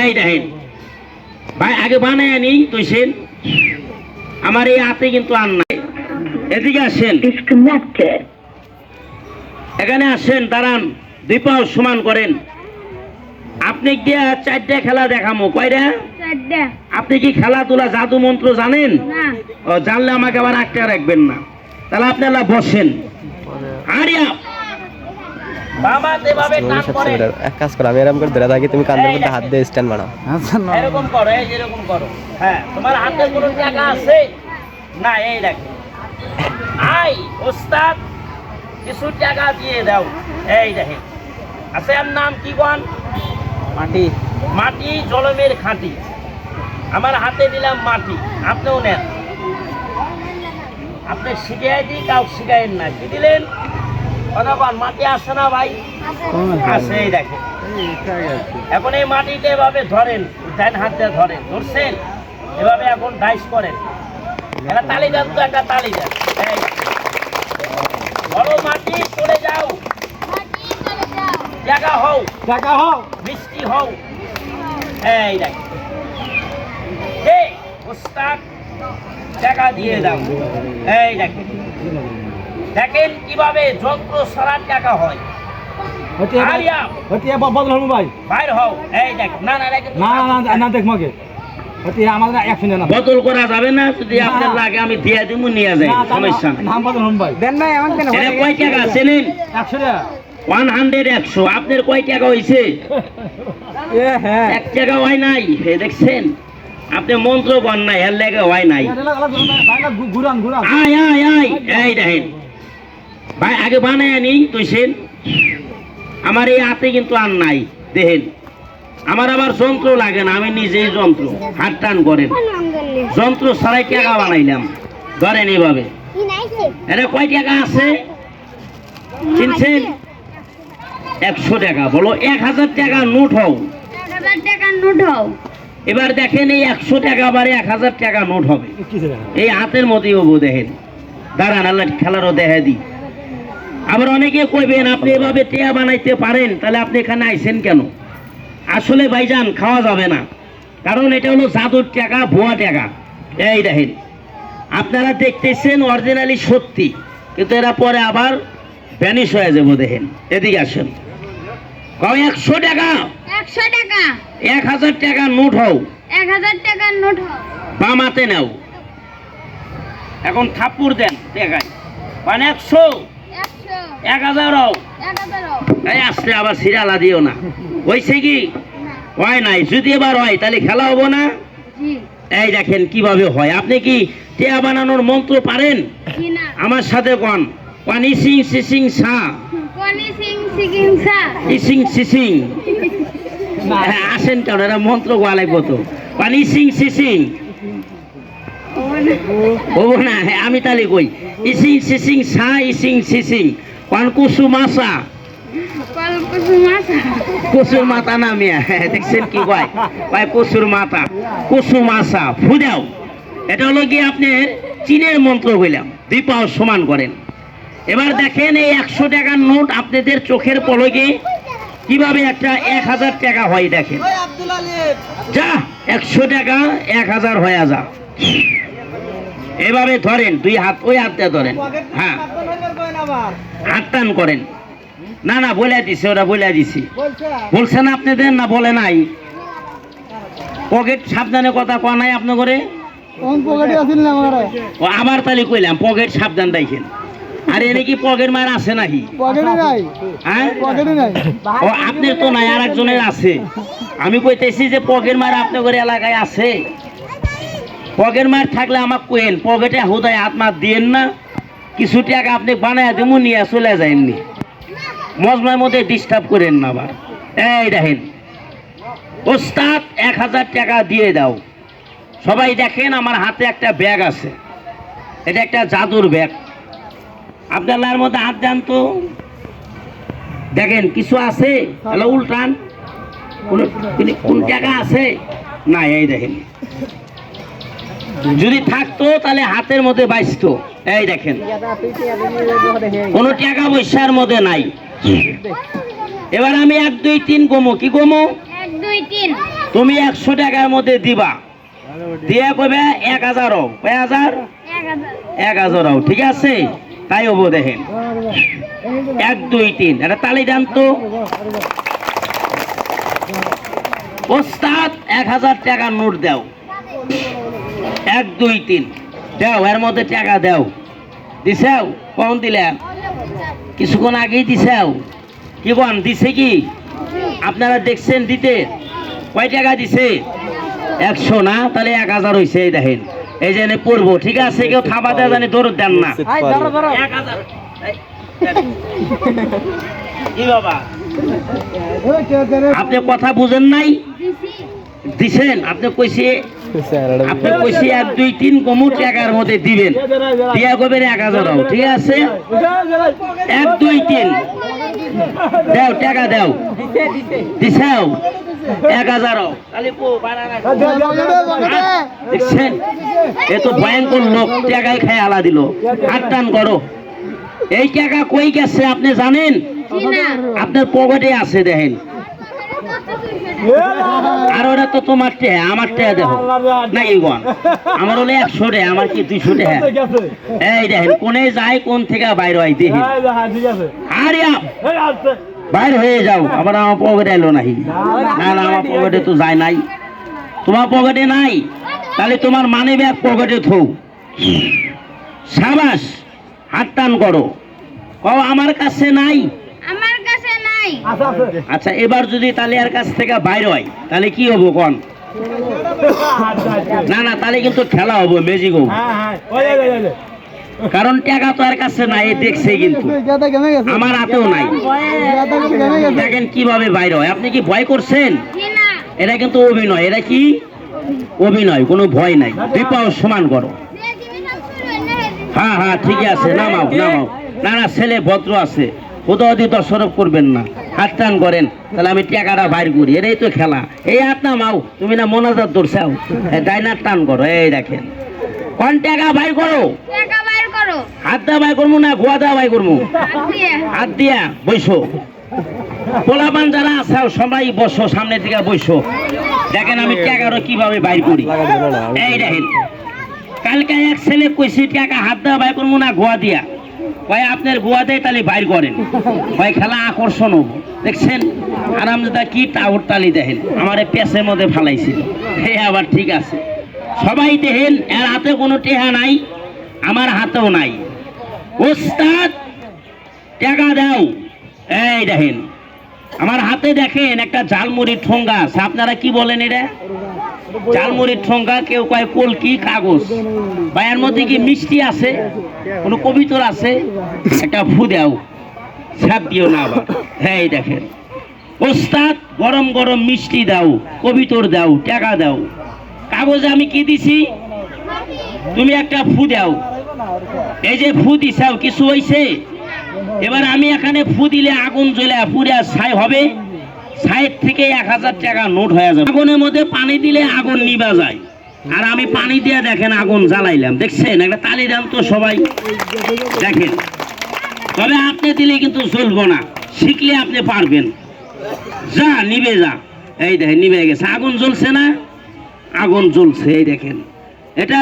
এই দেখেন ভাই আগে বানায় আনি তুইছেন আমার এই হাতে কিন্তু আর নাই। এদিকে আসেন, এখানে আসেন, দাঁড়ান, দুই পাও সমান করেন। আপনি গিয়া 4টা খেলা দেখামো। কয়টা? 4টা। আপনি কি খেলাধুলা জাদু মন্ত্র জানেন? না। ও জানলে আমাকে আবার আটকে রাখবেন না। তাহলে আপনারা বসেন। আরিয়া বাবাতে ভাবে টান করে এক কাজ করো, আমি এরকম করে ধরে থাকি, তুমি কাঁধের মধ্যে হাত দিয়ে স্ট্যান্ড বানাও। এরকম করো, এই যেরকম করো। হ্যাঁ, তোমার হাতে কোনো টাকা আছে না? এই দেখো, আই ওস্তাদ কিছু টাকা দিয়ে দাও। এই দেখেন আছে। আর নাম কি কোন? মাটি। মাটি জলমের খাঁটি। আমার হাতে দিলাম মাটি, আপনিও নেন। আপনি শিখাই দিই, কাউ শিখাইন না। কি দিলেন? মাটি আসে না ভাই? আছে, এই দেখেন। এখন এই মাটিটা এভাবে ধরেন, ডান হাত দিয়ে ধরেন, ধরছেন এভাবে। এখন ডাইস করেন। একটা তালি দেন তো, একটা তালি দেন। এই বড় মাটি চলে যাও, জায়গা হও, টাকা হও, মিষ্টি হও। এই দেখেন, এই ওস্তাদ টাকা দিয়ে দাও। এই দেখেন, দেখেন কিভাবে যন্ত্র ছাড়া টাকা হয়। আরিয়া বদল হবো ভাই। বাইর হও। এই দেখ, না না দেখেন, না না না দেখ মাকে আমাদের একশো না বদল করা যাবে না। যদি আপনার লাগে আমি দিয়ে দিব, নিয়ে যাই, সমস্যা নাই। নাম বদল হবো ভাই। দেন না এমন কেন? এটা কয় টাকা চেনেন? 100 টাকা। 100 100। আপনার কয় টাকা হয়েছে? হ্যাঁ 1 টাকা হয় নাই। দেখছেন, আপনি মন্ত্র কর নাই, এর লেগে হয় নাই। ঘুরান ঘুরান। আয় আয় আয়, এই দেখেন ভাই আগে বানায় আনি তুইছেন। আমার এই হাতে কিন্তু আর নাই। দেখেন, আমার আবার যন্ত্র লাগে না, আমি নিজেই যন্ত্র। হাত টান করেন, যন্ত্র ছাড়াই টাকা বানাইলাম। ধরেন এইভাবে। এটা কয় টাকা আছে চিনছেন? 100 টাকা। বলো 1000 টাকা নোট হও। 1000 টাকার নোট হও। এবার দেখেন এই 100 টাকা আবার 1000 টাকা নোট হবে। এই হাতের মধ্যেই হবো। দেখেন, দাঁড়ান, আল্লাহ খেলারও দেখা দিই। আবার অনেকে কইবেন আপনি এভাবে টিয়া বানাইতে পারেন, তাহলে আপনি এখানে আইছেন কেন? আসলে ভাইজান খাওয়া যাবে না, কারণ এটা হলো জাদুর টাকা, ভুয়া টাকা। এই দেখেন, আপনারা দেখতেছেন অরিজিনালি সত্যি, কিন্তু এরা পরে আবার ভ্যানিশ হয়ে যাবো। দেখেন, এদিকে আসেন। 100 টাকা, 100 টাকা, 1000 টাকা নোট হও। 1000 টাকার নোট হও। বাম হাতে নাও। এখন থাপ্পড় দেন, দেখাই। 100, 1000 হও। 1000 হও। এই আসলে আবার সিরিয়ালা দিও না। হয়েছে কি? হয় নাই। যদি এবার হয় তাহলে খেলা হবো না। জি। এই দেখেন কিভাবে হয়। আপনি কি টিয়া বানানোর মন্ত্র পারেন? জি না। আমার সাথে কোন? পানি সিং সিসিং সা, কোনি সিং সিকিং সা। ইসিং সিসিং। হ্যাঁ, আসেন কেন? এরা মন্ত্র গোয়া লাগবো তো। পানি সিং সিসিং হবো না। হ্যাঁ, আমি তাহলে কই ইসিং সিসিং সা, ইসিং সিসিং। পান কুসুমাসা, কলকুসুমাসা। কচুর মাথা নামিয়া। দেখছেন কি কয়? কয় কচুর মাথা, কুসুমাসা। ফুদাও। এটা হলো কি আপনার চীনের মন্ত্র বললাম। 2 পাও সমান করেন। এবার দেখেন এই 100 টাকার নোট আপনাদের চোখের পলকে কিভাবে একটা 1000 টাকা হয়। দেখেন, যা 100 টাকা 1000 হয়ে যা। এভাবে ধরেন, 2 হাত, ওই হাত দিয়ে ধরেন। হ্যাঁ, হাত টান করেন। না না, বলে দিছি, ওরা বলে দিছি। বলছে না আপনাদের? না বলে নাই? পকেট সাবধানে কথা কয় নাই আপনি করে? ও আবার তাহলে কইলাম পকেট সাবধান রাখেন। আর এনে কি পকেট মার আছে নাকি? হ্যাঁ, ও আপনার তো নাই, আর একজনের আছে। আমি কইতেছি যে পকেট মার আপনাদের এলাকায় আছে। পকেট মার থাকলে আমাকে কইেন, পকেটে হুদায় হাত মার দিয়েন না। কিছু টাকা আপনি বানায় দেবো, নিয়ে চলে যায়নি। মজমার মধ্যে ডিস্টার্ব করেন না আবার। এই দেখেন, ওস্তাদ 1000 টাকা দিয়ে দাও। সবাই দেখেন, আমার হাতে একটা ব্যাগ আছে। এটা একটা জাদুর ব্যাগ। আপনার মধ্যে হাত দেন তো, দেখেন কিছু আছে? তাহলে উল্টান, কোন টাকা আছে? না, এই দেখেন, যদি থাকতো তাহলে হাতের মধ্যে বাঁচতো। এই দেখেন, কোনো টাকা পয়সার মধ্যে নাই। এবার আমি 1 2 3 গোমো। কি গোমো? 1 2 3 তুমি 100 টাকার মধ্যে দিবা, দিয়ে কবে 1000 কয় হাজার 1000 ঠিক আছে, তাই হবো দেখেন 1 2 3 এটা তালি দেন তো। ওস্তাদ 1000 টাকার নোট দাও, 1 2 3 দাও, এর মধ্যে টাকা দাও। দিছাও? কখন দিলে? কিছুক্ষণ আগেই দিছাও। কি বল দিছে কি? আপনারা দেখছেন দিতে? কয় টাকা দিছে? 100 না, তাহলে 1000 হয়েছে। এই দেখেন, এই যে এনে পড়বো, ঠিক আছে? কেউ থাবা দেওয়া জানি দৌড় দেন না। 1000 কি বাবা, আপনি কথা বুঝেন নাই? দিছেন? আপনি কইছে 1 2 3 কমু টাকার মধ্যে দিবেন, দিয়া কবেন 1000, ঠিক আছে? 1 2 3 দাও, টাকা দাও। দিছাও 1000। দেখছেন, এ তো ভয়ঙ্কর লোক, টাকায় খায় আলা দিল। হাত টান করো। এই টাকা কই গেছে আপনি জানেন? আপনার পকেটে আছে, দেখেন। আর ওটা তো তোমার টেহা, আমার টেহা দেখো নাকি গন? আমার হলে 100 টাকা, আমার কি 200 টাকা? এই দেখেন, কোনে যায়, কোন থেকে বাইর হয় দেখেন। আরে বাইর হয়ে যাও, আবার আমার পকেটে এলো নাহি। না না, আমার পকেটে তো যায় নাই। তোমার পকেটে নাই, তাহলে তোমার মানি ব্যাগ পকেটে থৌ। সাবাস, হাত টান করো। কও আমার কাছে নাই। আমার কাছে নাই। আচ্ছা, এবার যদি তাহলে এর কাছ থেকে বাইর হয়, তাহলে কি হবো কোন? না না, তাহলে কিন্তু খেলা হবো, ম্যাজিক হবো। কারণ টাকা তো আর কাছে নাই, দেখছে কিন্তু আমার হাতেও নাই। দেখেন কিভাবে বাইর হয়। আপনি কি ভয় করছেন? না। এটা কিন্তু অভিনয়। এটা কি অভিনয়, কোনো ভয় নাই। দুই পাও সমান করো। হ্যাঁ হ্যাঁ, ঠিক আছে, নামাও নামাও। না না, ছেলে ভদ্র আছে, কোথাও দর্শরব করবেন না। হাত টান করেন, তাহলে আমি টাকাটা বাইর করি। এটাই তো খেলা। এই হাত নামাও, তুমি না মোনাজাত ধরছাও, ডাইনার টান করো। এই দেখেন, কোন টাকা বাইর করো? টাকা বাইর করো। হাত দা বাই করবো না গোয়া দা বাই করবো? হাত দিয়ে। হাত দিয়া বইসো। পোলাপান যারা আছে সবাই বসো, সামনের দিকে বইসো। দেখেন আমি টাকারও কিভাবে বাইর করি। এই দেখেন, কালকে এক ছেলে কইছি টাকা হাত দেওয়া বাই করবো না গোয়া দিয়া। কয় আপনার গোয়া দেয়, তাহলে বাইর করেন। কয় খেলা আকর্ষণ হবো। দেখছেন আরামদাদা কি টাউর তালি দেখেন, আমার পেঁচের মধ্যে ফালাইছিল। হে আবার ঠিক আছে, সবাই দেখেন এর হাতে কোনো টেহা নাই, আমার হাতেও নাই। ওস্তাদ টাকা দাও। এই দেখেন আমার হাতে দেখেন একটা ঝালমুড়ির ঠোঙ্গা আছে। আপনারা কি বলেন এটা? ঝালমুড়ির ঠোঙ্গা, কেউ কয় কলকি, কাগজ। বা এর মধ্যে কি মিষ্টি আছে, কোনো কবিতর আছে? একটা ফু দাও, ছাপ দিও না আবার। হ্যাঁ, এই দেখেন ওস্তাদ গরম গরম মিষ্টি দাও, কবিতর দাও, টাকা দাও। কাগজে আমি কি দিছি? তুমি একটা ফু দাও। এই যে ফু দিছাও, কিছু হইছে? এবার আমি এখানে ফু দিলে আগুন জ্বলে পুরা ছাই হবে। ছাই থেকে 1000 টাকা নোট হয়ে যাবে। আগুনের মধ্যে পানি দিলে আগুন নিভা যায়, আর আমি পানি দিয়ে দেখেন আগুন জ্বালাইলাম। দেখছেন? একটা তালি দাম তো সবাই। দেখেন, তবে আপনি দিলে কিন্তু জ্বলবো না, শিখলে আপনি পারবেন। যা নিবে যা। এই দেখেন নিভে গেছে, আগুন জ্বলছে না? আগুন জ্বলছে। এই দেখেন, এটা